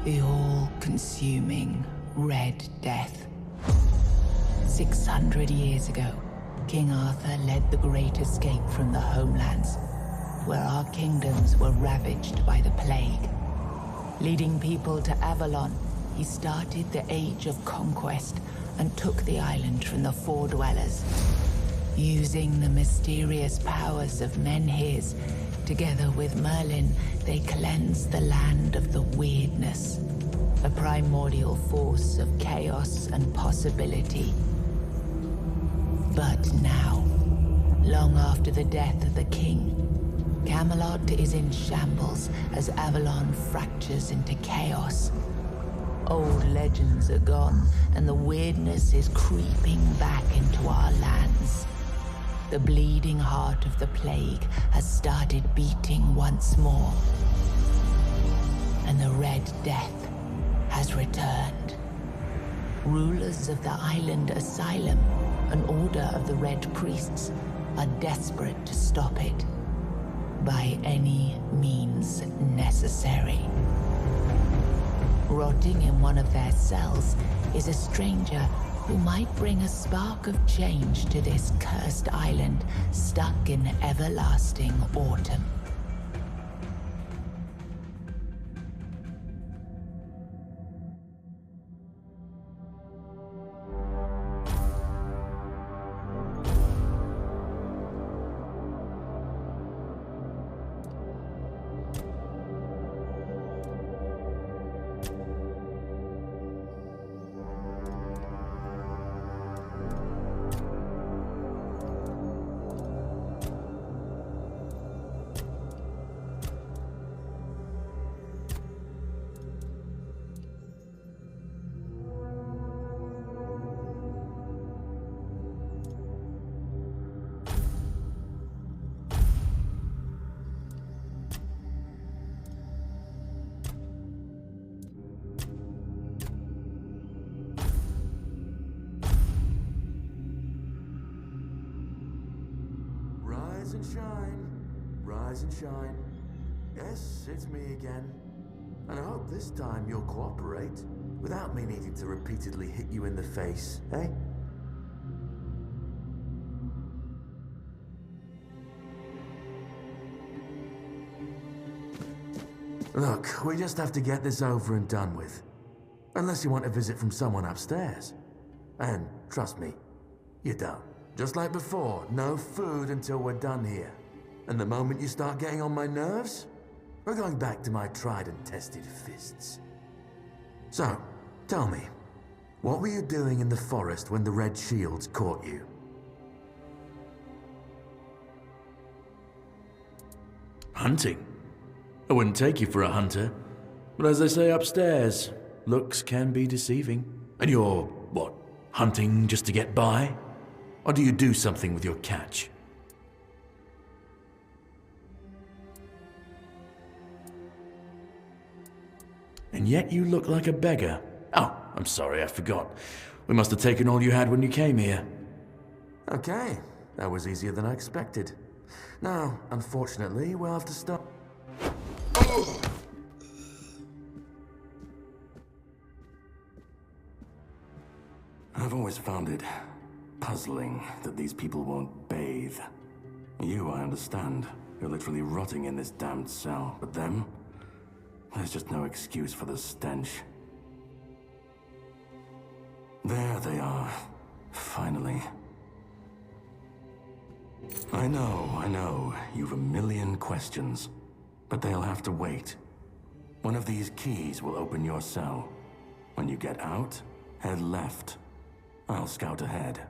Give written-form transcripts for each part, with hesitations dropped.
The all-consuming Red Death. 600 years ago, King Arthur led the great escape from the homelands, where our kingdoms were ravaged by the plague. Leading people to Avalon, he started the Age of Conquest and took the island from the Four Dwellers. Using the mysterious powers of Menhirs, together with Merlin, they cleansed the land of the weirdness, a primordial force of chaos and possibility. But now, long after the death of the king, Camelot is in shambles as Avalon fractures into chaos. Old legends are gone, and the weirdness is creeping back into our lands. The bleeding heart of the plague has started beating once more. And the Red Death has returned. Rulers of the island asylum, an order of the Red Priests, are desperate to stop it by any means necessary. Rotting in one of their cells is a stranger who might bring a spark of change to this cursed island stuck in everlasting autumn. Rise and shine, rise and shine. Yes, it's me again. And I hope this time you'll cooperate without me needing to repeatedly hit you in the face, eh? Look, we just have to get this over and done with. Unless you want a visit from someone upstairs. And trust me, you don't. Just like before, no food until we're done here. And the moment you start getting on my nerves, we're going back to my tried and tested fists. So, tell me, what were you doing in the forest when the Red Shields caught you? Hunting? I wouldn't take you for a hunter. But as they say upstairs, looks can be deceiving. And you're, what, hunting just to get by? Or do you do something with your catch? And yet you look like a beggar. Oh, I'm sorry, I forgot. We must have taken all you had when you came here. Okay, that was easier than I expected. Now, unfortunately, we'll have to stop. I've always found it puzzling that these people won't bathe. You, I understand. You're literally rotting in this damned cell. But them? There's just no excuse for the stench. There they are. Finally. I know. You've a million questions. But they'll have to wait. One of these keys will open your cell. When you get out, head left. I'll scout ahead.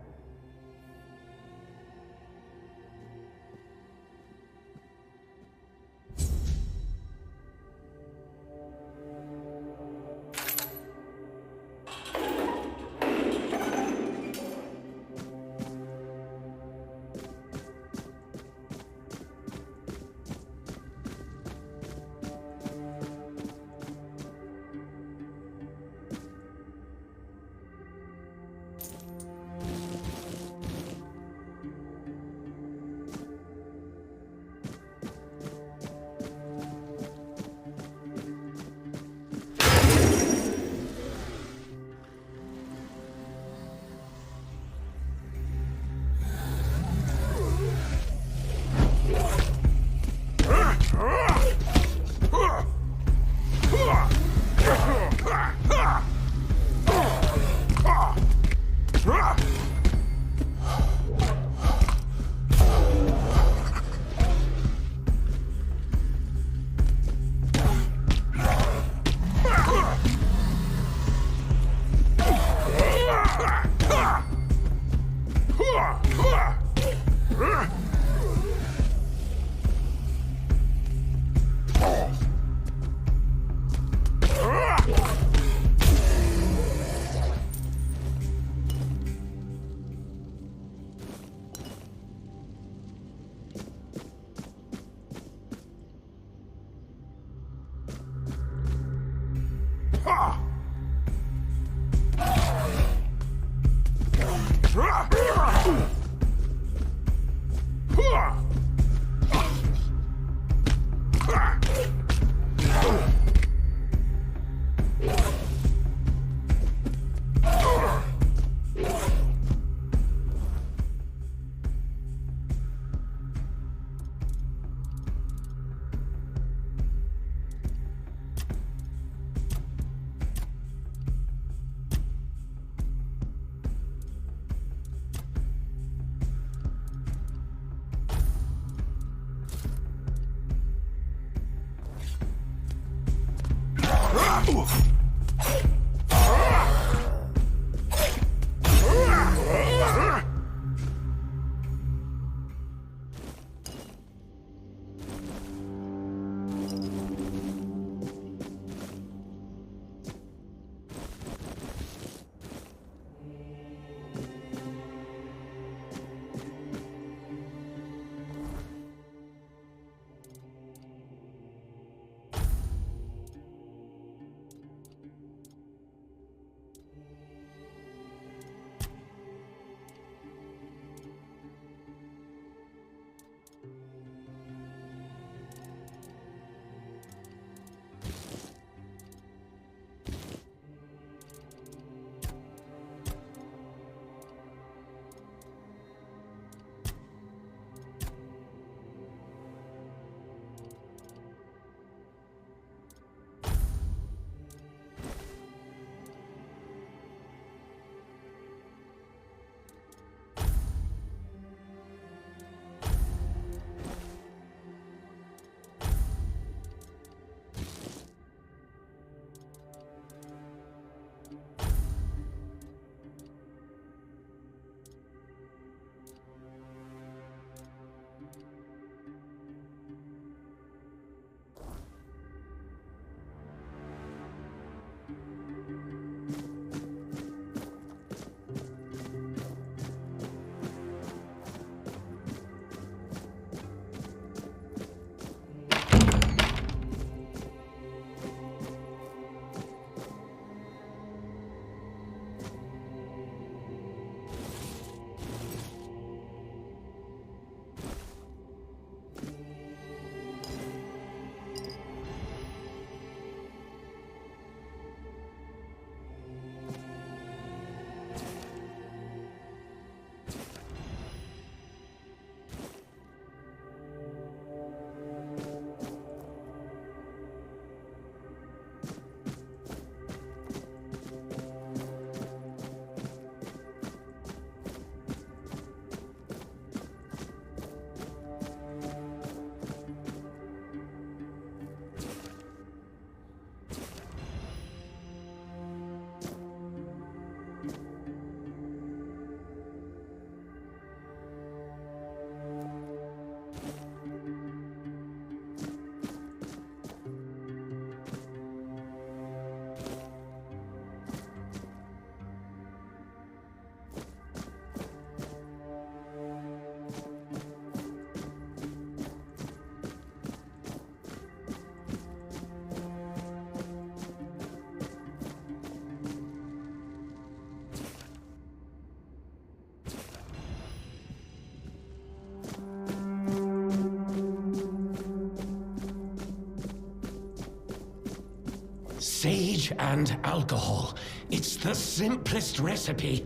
Sage and alcohol. It's the simplest recipe.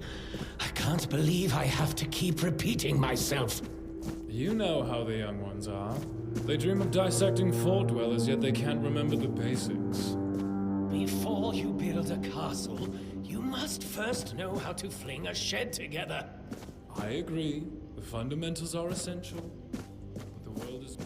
I can't believe I have to keep repeating myself. You know how the young ones are. They dream of dissecting fort dwellers, yet they can't remember the basics. Before you build a castle, you must first know how to fling a shed together. I agree. The fundamentals are essential. But the world is...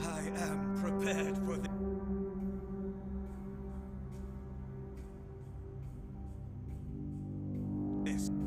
I am prepared for this.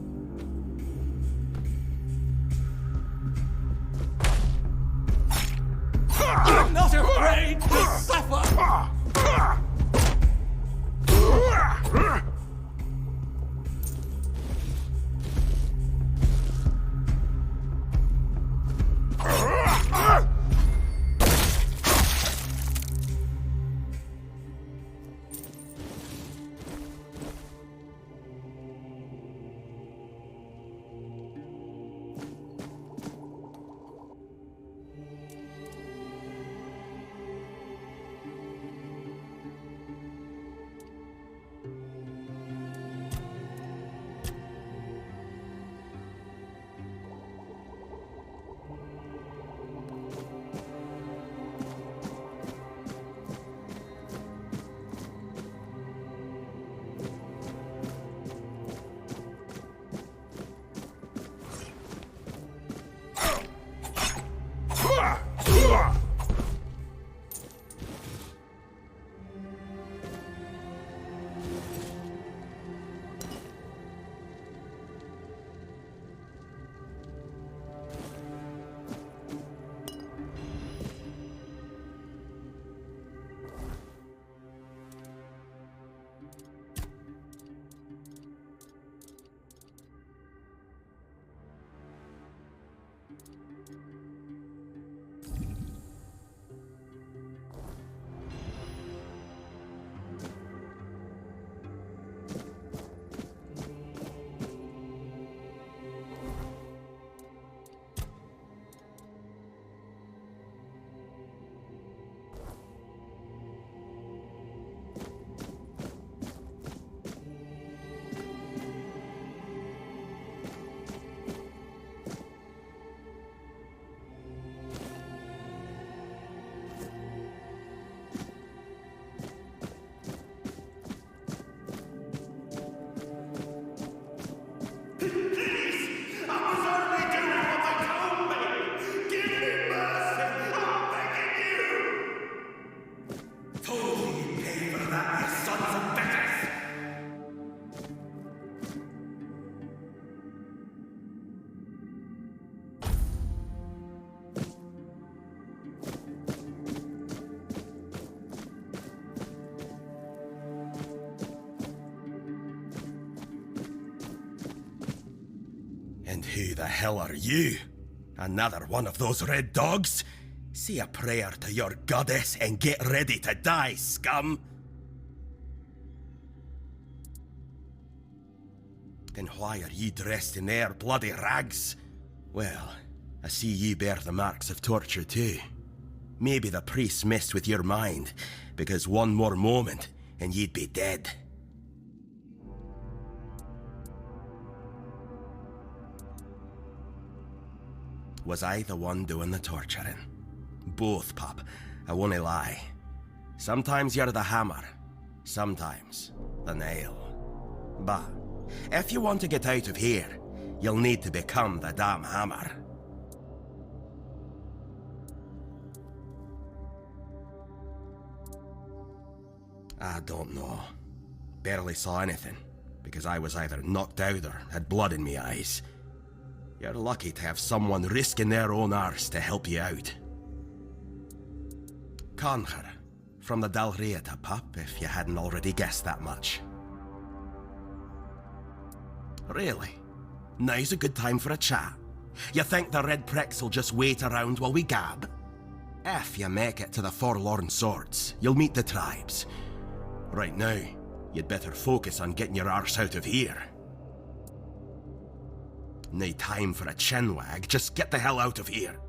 And who the hell are you? Another one of those red dogs? Say a prayer to your goddess and get ready to die, scum! Then why are ye dressed in their bloody rags? Well, I see ye bear the marks of torture too. Maybe the priest messed with your mind, because one more moment and ye'd be dead. Was I the one doing the torturing? Both, pup. I won't lie. Sometimes you're the hammer, sometimes the nail. But if you want to get out of here, you'll need to become the damn hammer. I don't know. Barely saw anything, because I was either knocked out or had blood in me eyes. You're lucky to have someone risking their own arse to help you out. Conquer, from the Dalriata, pup, if you hadn't already guessed that much. Really? Now's a good time for a chat. You think the red pricks will just wait around while we gab? If you make it to the Forlorn Swords, you'll meet the tribes. Right now, you'd better focus on getting your arse out of here. No time for a chinwag, just get the hell out of here.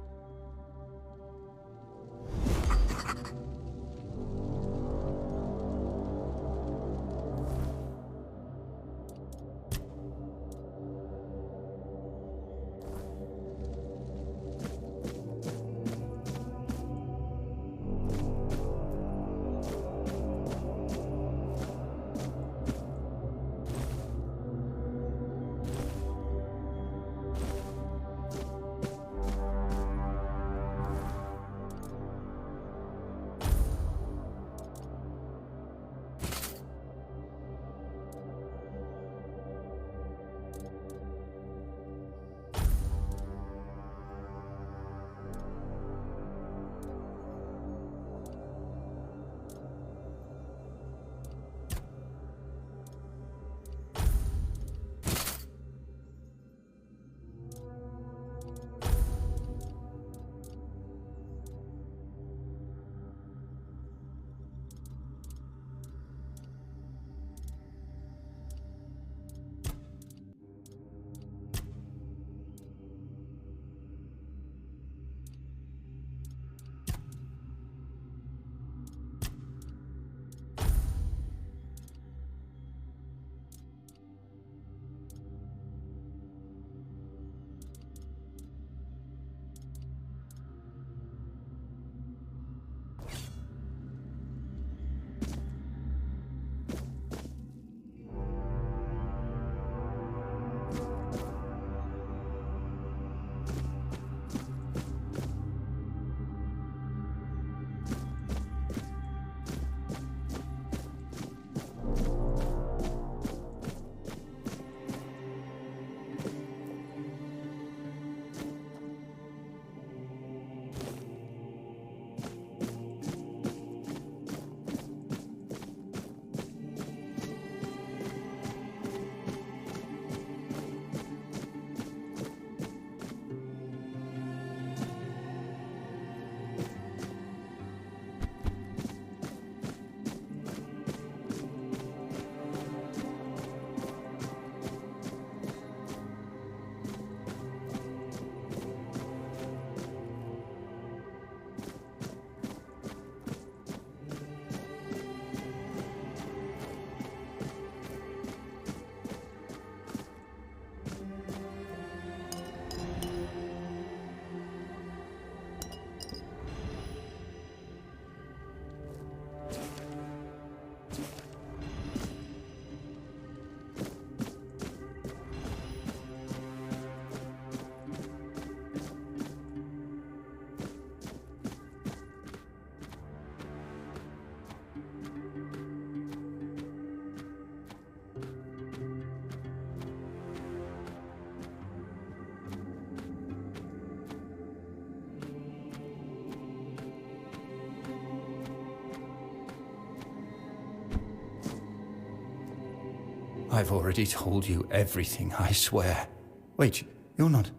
I've already told you everything, I swear. Wait, You're not.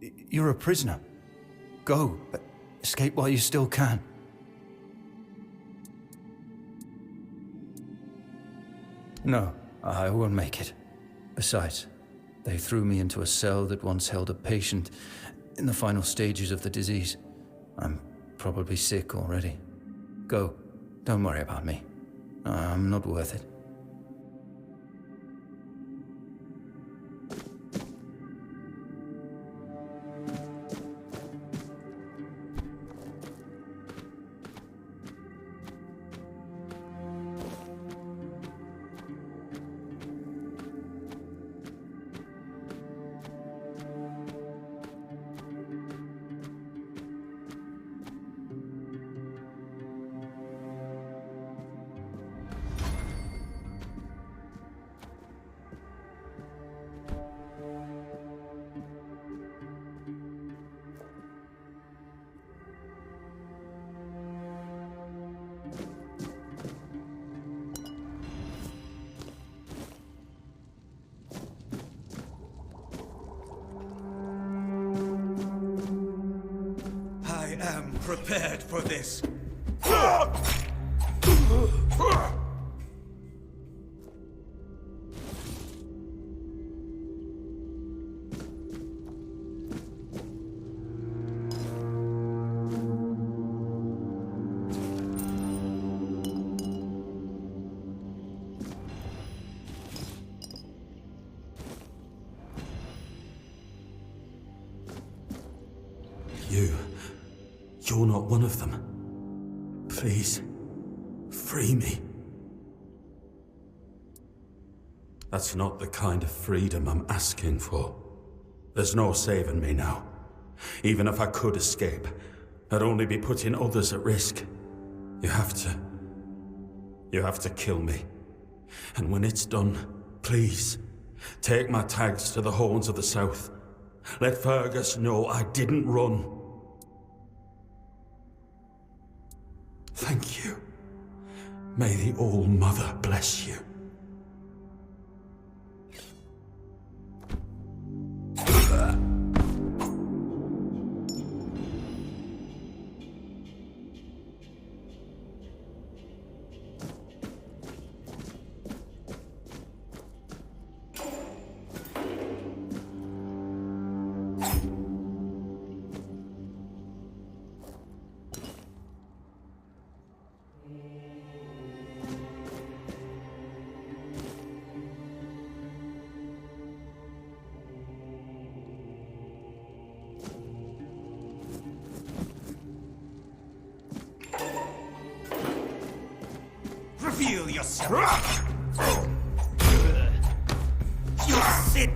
You're a prisoner. Go. Escape while you still can. No, I won't make it. Besides, they threw me into a cell that once held a patient in the final stages of the disease. I'm probably sick already. Go. Don't worry about me. I'm not worth it. I am prepared for this. You're not one of them. Please, free me. That's not the kind of freedom I'm asking for. There's no saving me now. Even if I could escape, I'd only be putting others at risk. You have to kill me. And when it's done, please, take my tags to the Horns of the South. Let Fergus know I didn't run. Thank you. May the All-Mother bless you. Reveal yourself. You sit.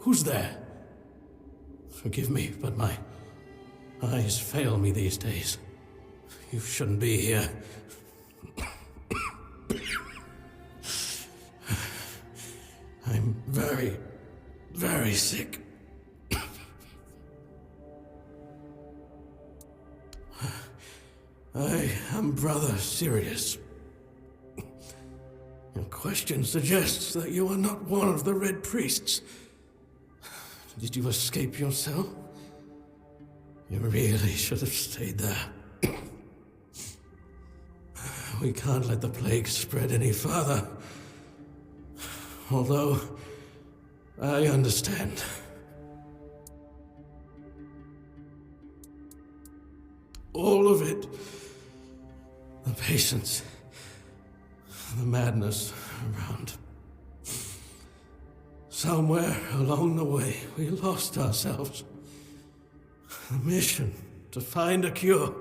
Who's there? Forgive me, but my eyes fail me these days. You shouldn't be here. I'm very, very sick. I am Brother Sirius. Your question suggests that you are not one of the Red Priests. Did you escape your cell? You really should have stayed there. We can't let the plague spread any further. Although, I understand. All of it. The patience. The madness around. Somewhere along the way, we lost ourselves. The mission to find a cure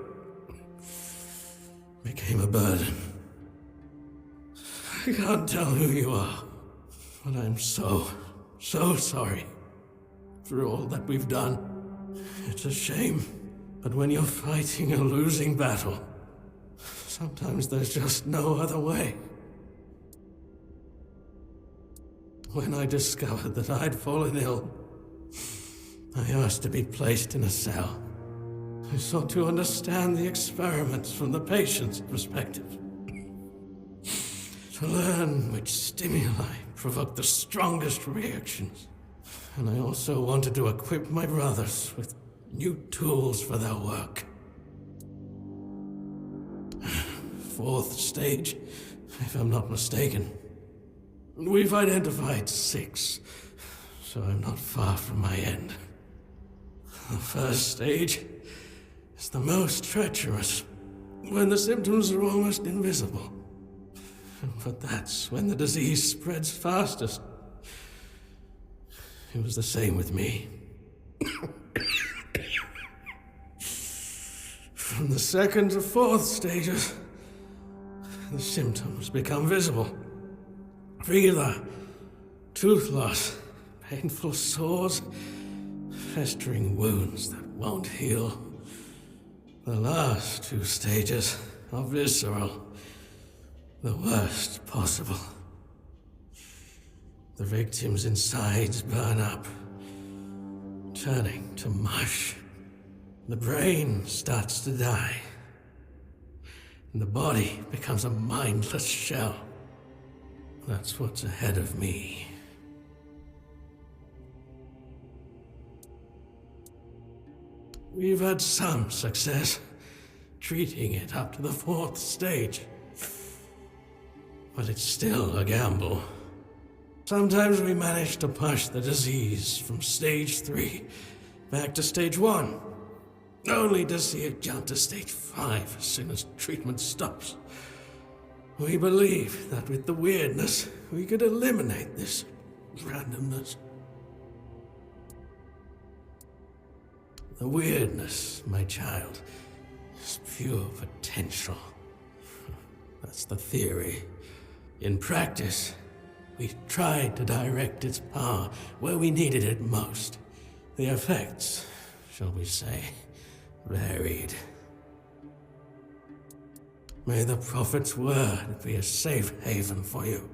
became a burden. I can't tell who you are, but I'm so sorry for all that we've done. It's a shame, but when you're fighting a losing battle, sometimes there's just no other way. When I discovered that I'd fallen ill, I asked to be placed in a cell. I sought to understand the experiments from the patient's perspective. To learn which stimuli provoke the strongest reactions. And I also wanted to equip my brothers with new tools for their work. 4th stage, if I'm not mistaken. We've identified 6, so I'm not far from my end. The 1st stage is the most treacherous, when the symptoms are almost invisible. But that's when the disease spreads fastest. It was the same with me. From the 2nd to 4th stages, the symptoms become visible. Fever, tooth loss, painful sores, festering wounds that won't heal. The last 2 stages are visceral, the worst possible. The victim's insides burn up, turning to mush. The brain starts to die, and the body becomes a mindless shell. That's what's ahead of me. We've had some success treating it up to the 4th stage. But it's still a gamble. Sometimes we manage to push the disease from stage 3 back to stage 1, only to see it jump to stage 5 as soon as treatment stops. We believe that with the weirdness, we could eliminate this randomness. The weirdness, my child, is pure potential. That's the theory. In practice, we tried to direct its power where we needed it most. The effects, shall we say, varied. May the Prophet's word be a safe haven for you.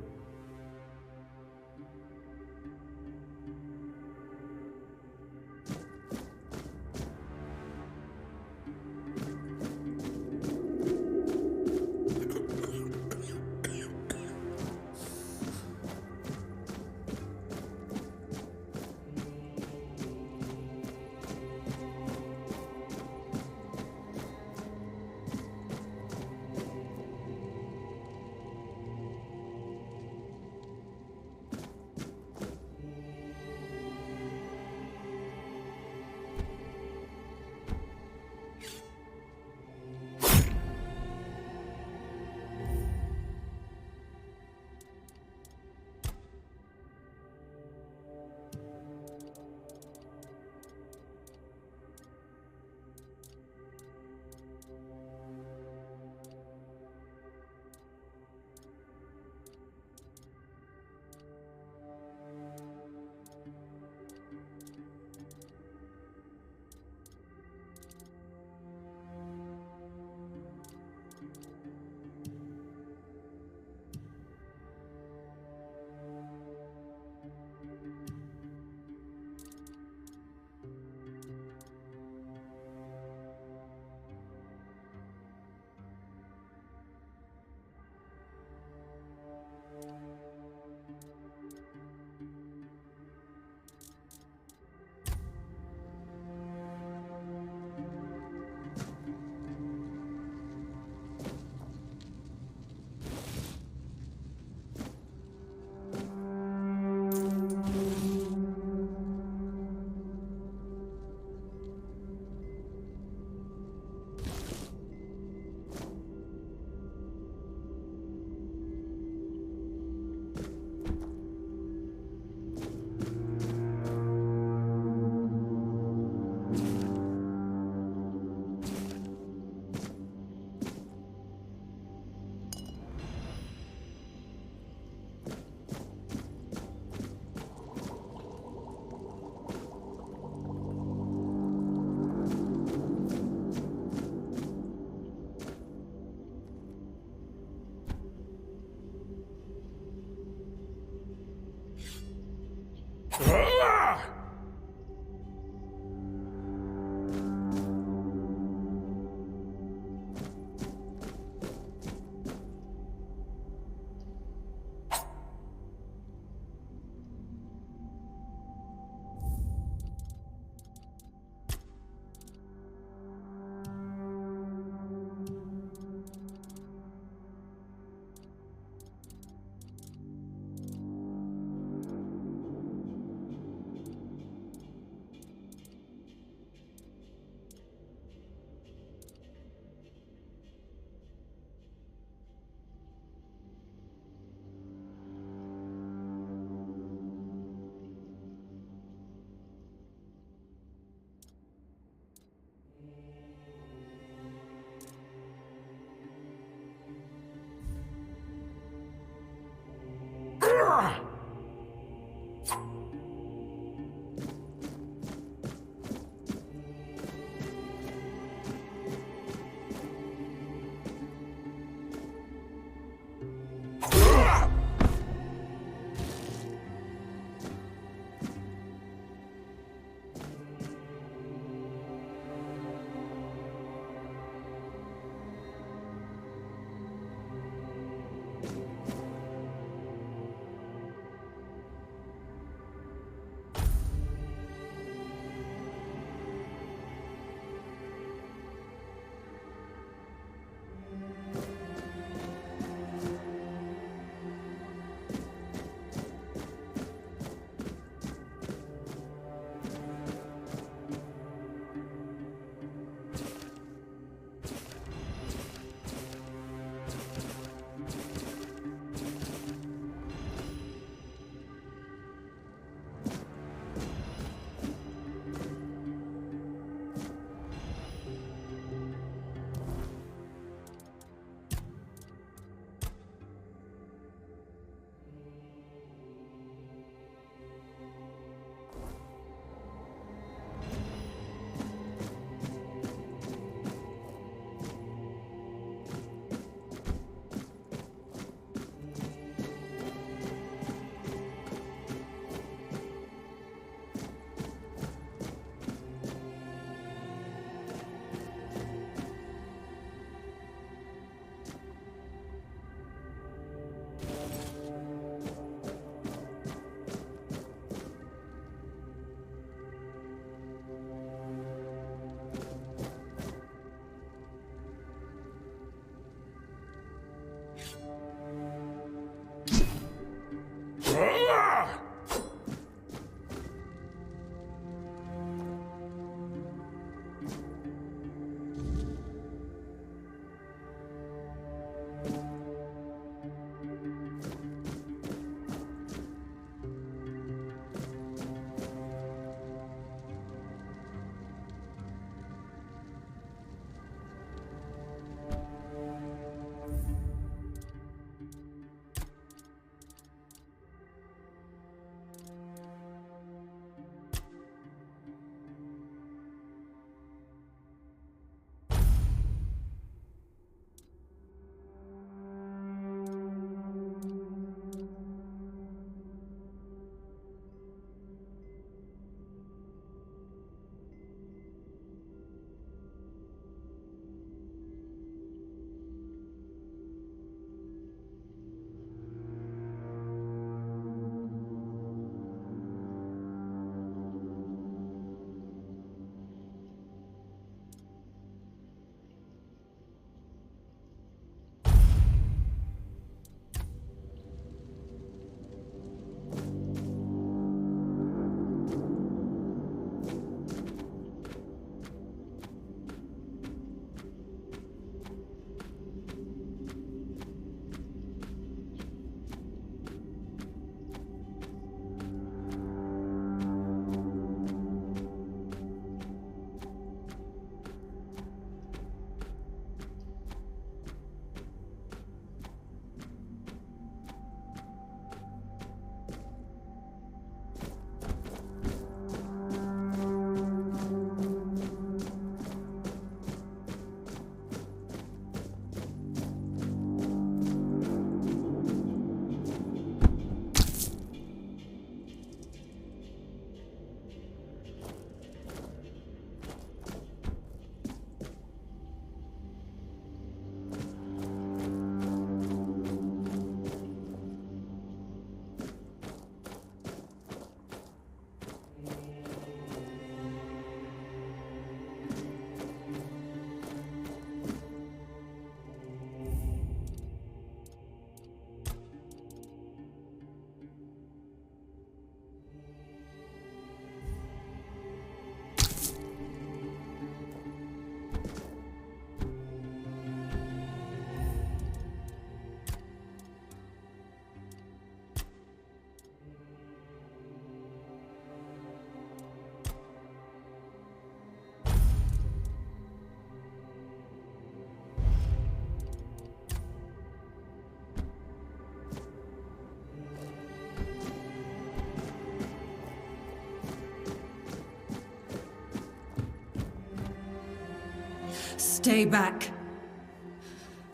Stay back.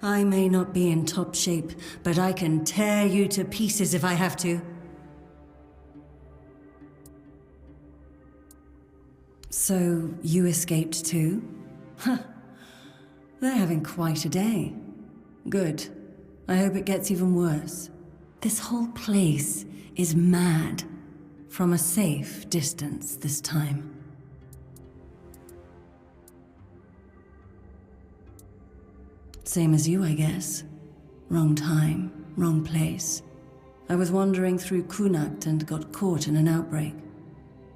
I may not be in top shape, but I can tear you to pieces if I have to. So, you escaped too? Huh. They're having quite a day. Good. I hope it gets even worse. This whole place is mad. From a safe distance this time. Same as you, I guess. Wrong time, wrong place. I was wandering through Kunakt and got caught in an outbreak.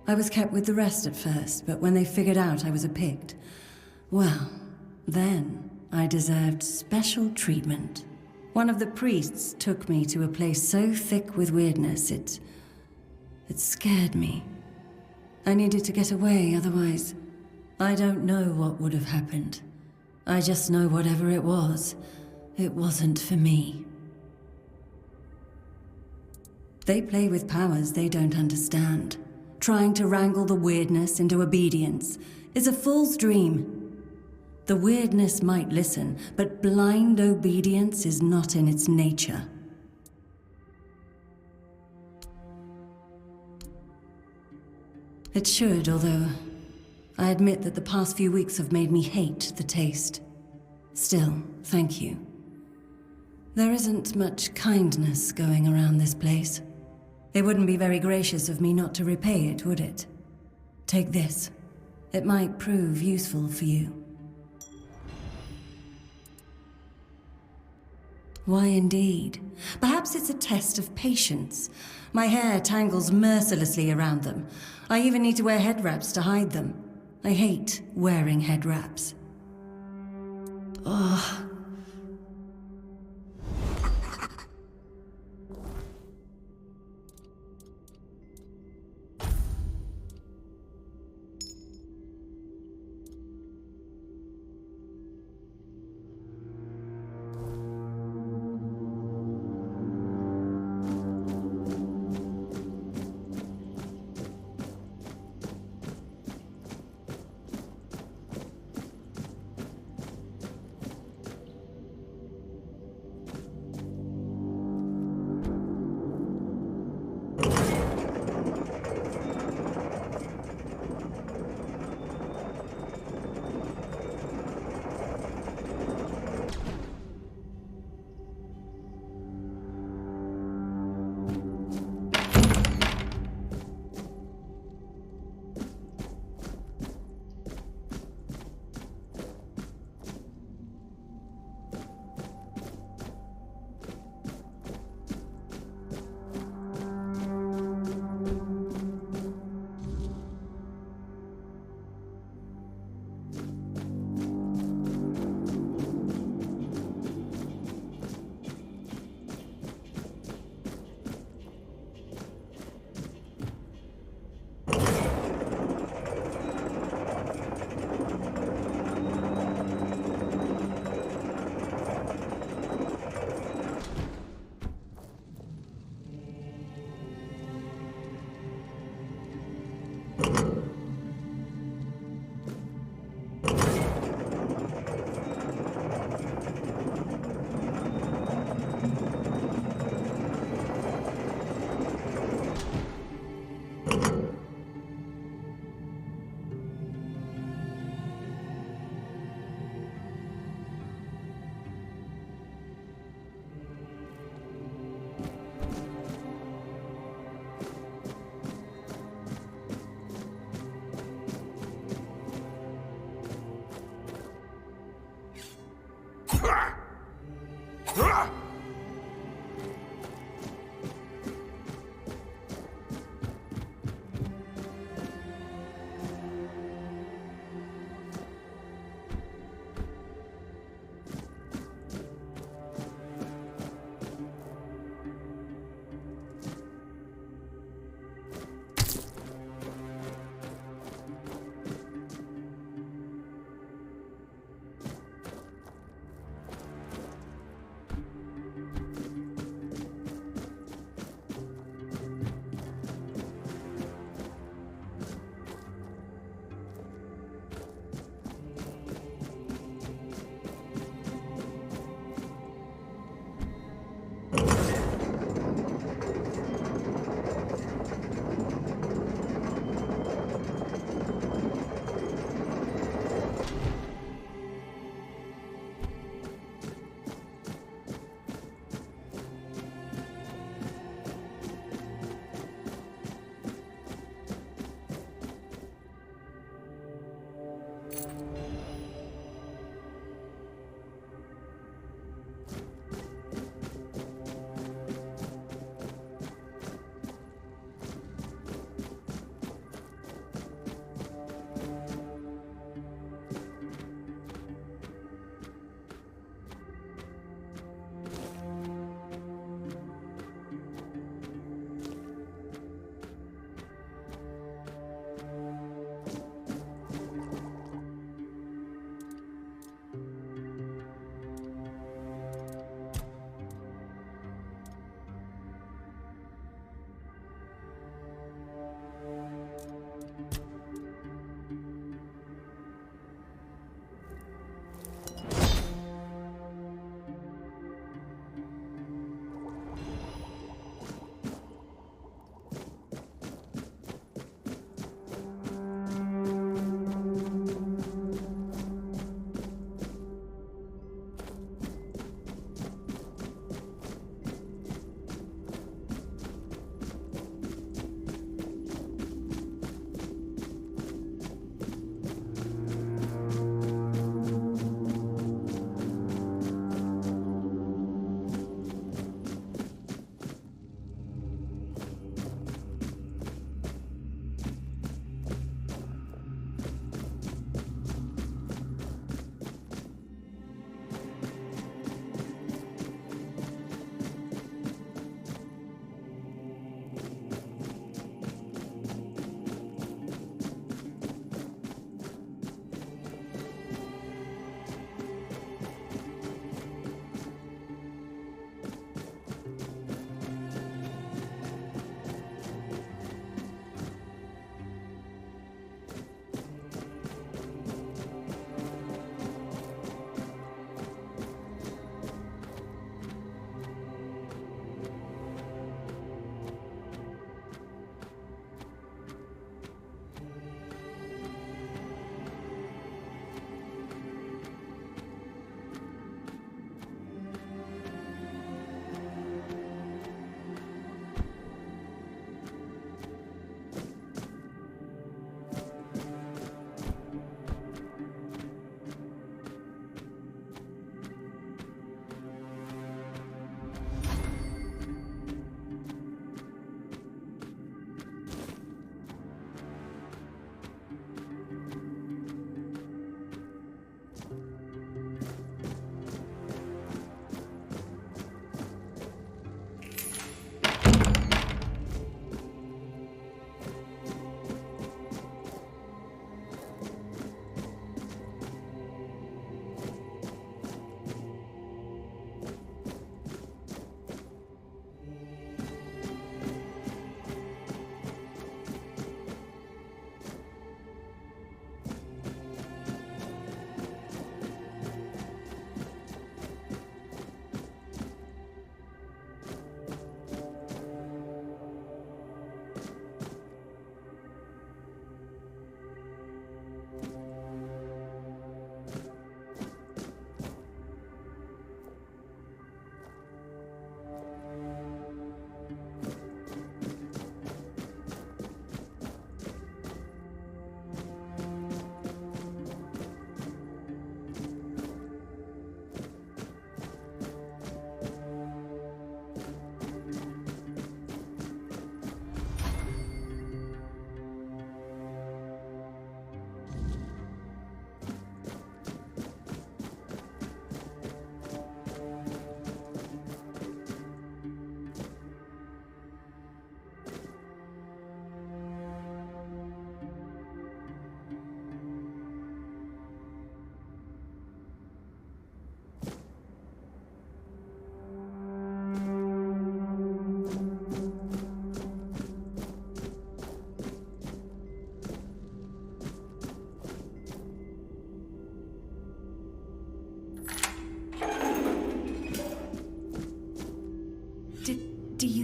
I was kept with the rest at first, but when they figured out I was a Pict, well, then I deserved special treatment. One of the priests took me to a place so thick with weirdness, it scared me. I needed to get away, otherwise, I don't know what would have happened. I just know whatever it wasn't for me. They play with powers they don't understand. Trying to wrangle the weirdness into obedience is a fool's dream. The weirdness might listen, but blind obedience is not in its nature. It should, although I admit that the past few weeks have made me hate the taste. Still, thank you. There isn't much kindness going around this place. It wouldn't be very gracious of me not to repay it, would it? Take this. It might prove useful for you. Why indeed? Perhaps it's a test of patience. My hair tangles mercilessly around them. I even need to wear head wraps to hide them. I hate wearing head wraps. Ugh.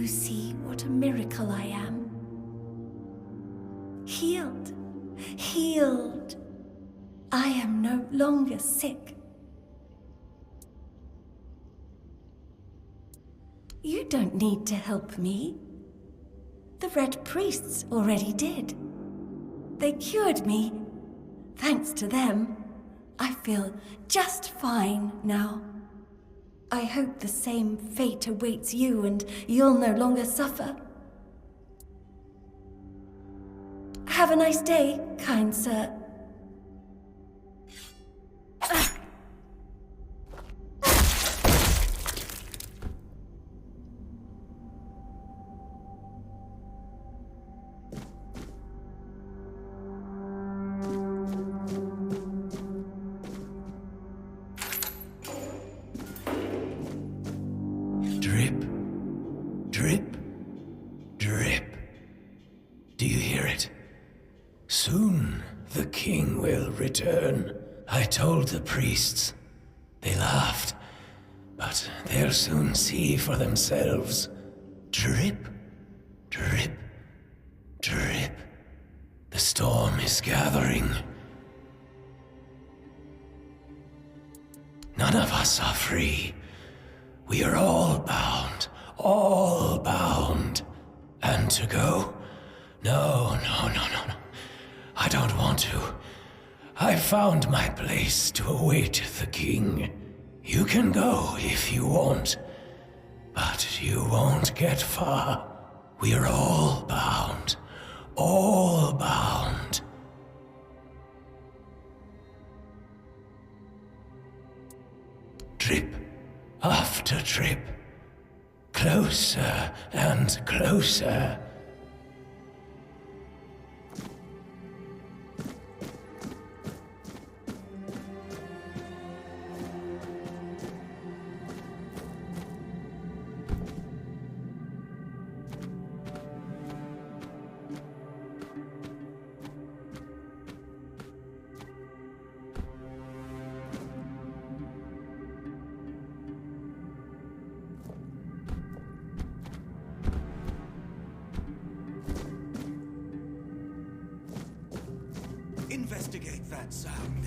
you see what a miracle I am? Healed. Healed. I am no longer sick. You don't need to help me. The Red Priests already did. They cured me. Thanks to them, I feel just fine now. I hope the same fate awaits you and you'll no longer suffer. Have a nice day, kind sir. Drip, drip, drip. Do you hear it? Soon the king will return. I told the priests. They laughed, but they'll soon see for themselves. Drip, drip, drip. The storm is gathering. None of us are free. We are all bound. All bound. And to go? No. I don't want to. I found my place to await the king. You can go if you want, but you won't get far. We are all bound. All bound. Trip after trip. Closer and closer. Investigate that sound.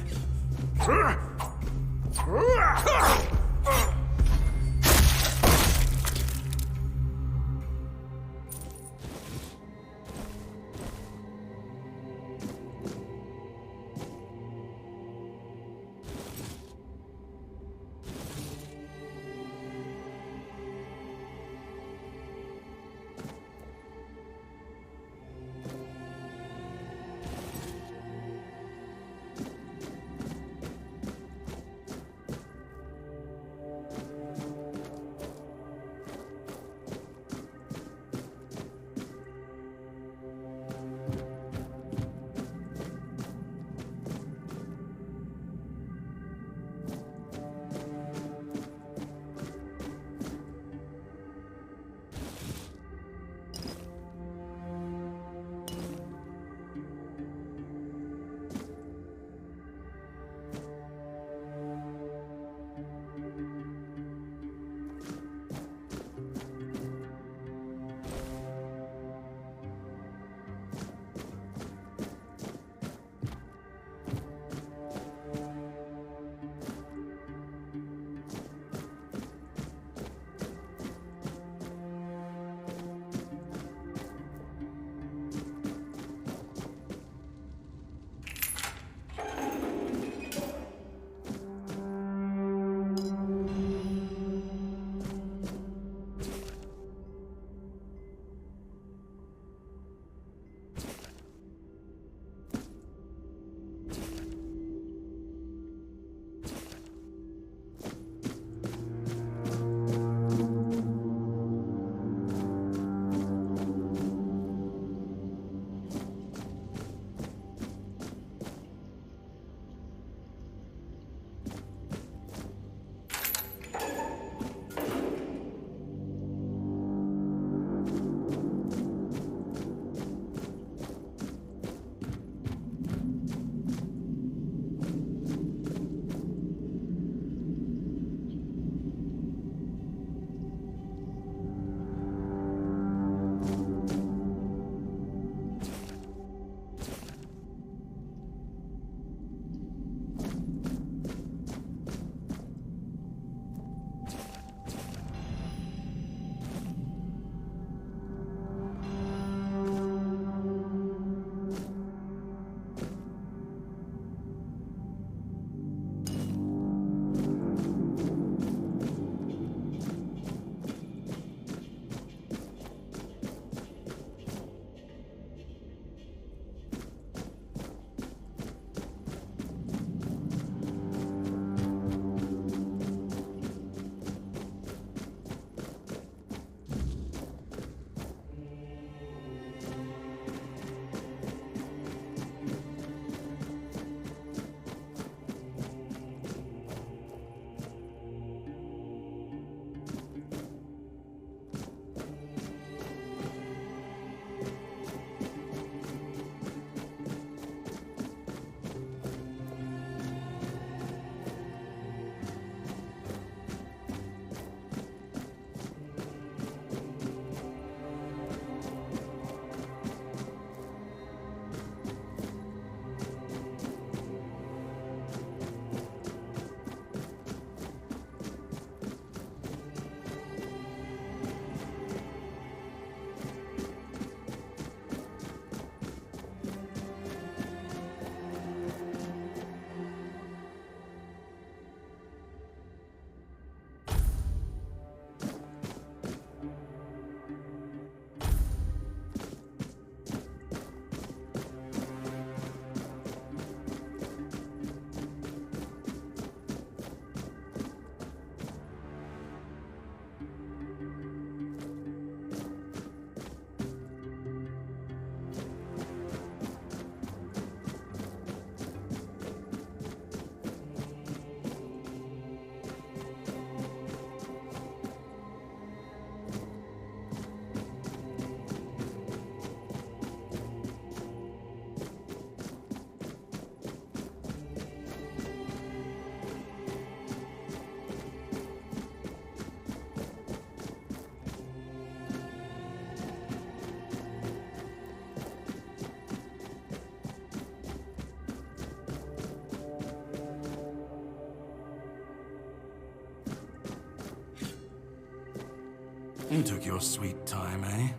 You took your sweet time, eh?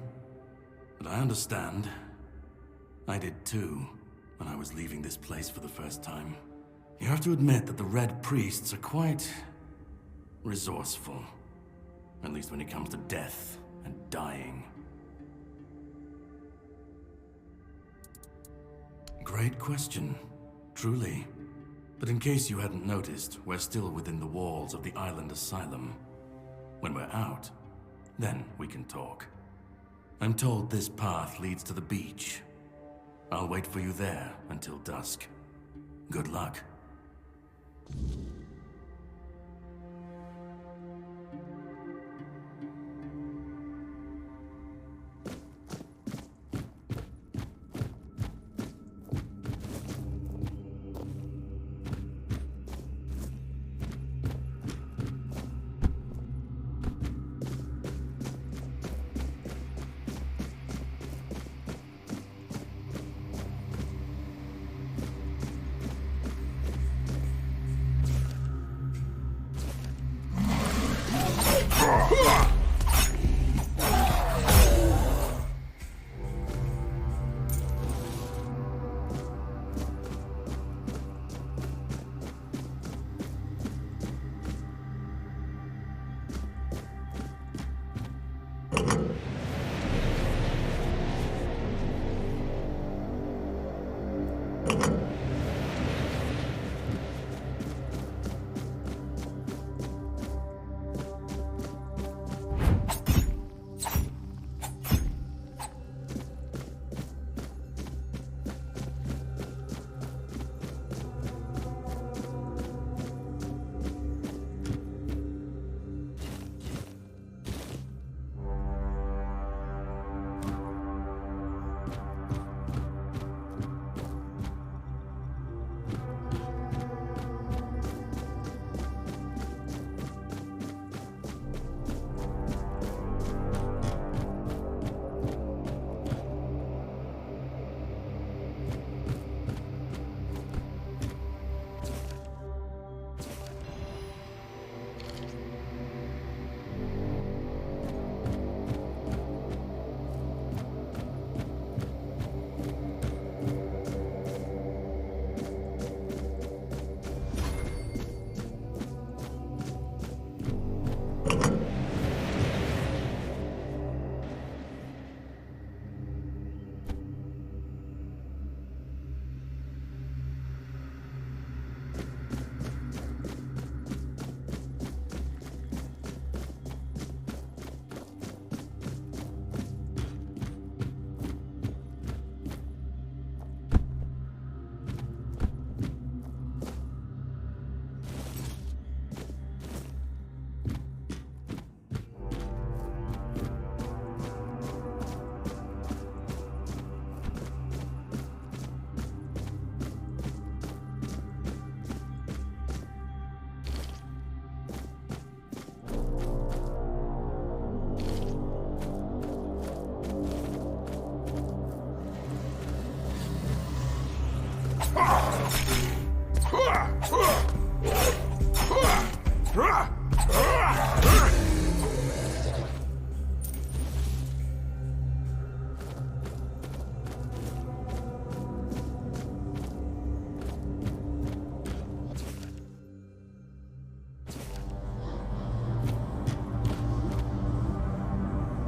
But I understand. I did too, when I was leaving this place for the first time. You have to admit that the Red Priests are quite resourceful. At least when it comes to death and dying. Great question, truly. But in case you hadn't noticed, we're still within the walls of the island asylum. When we're out, then we can talk. I'm told this path leads to the beach. I'll wait for you there until dusk. Good luck.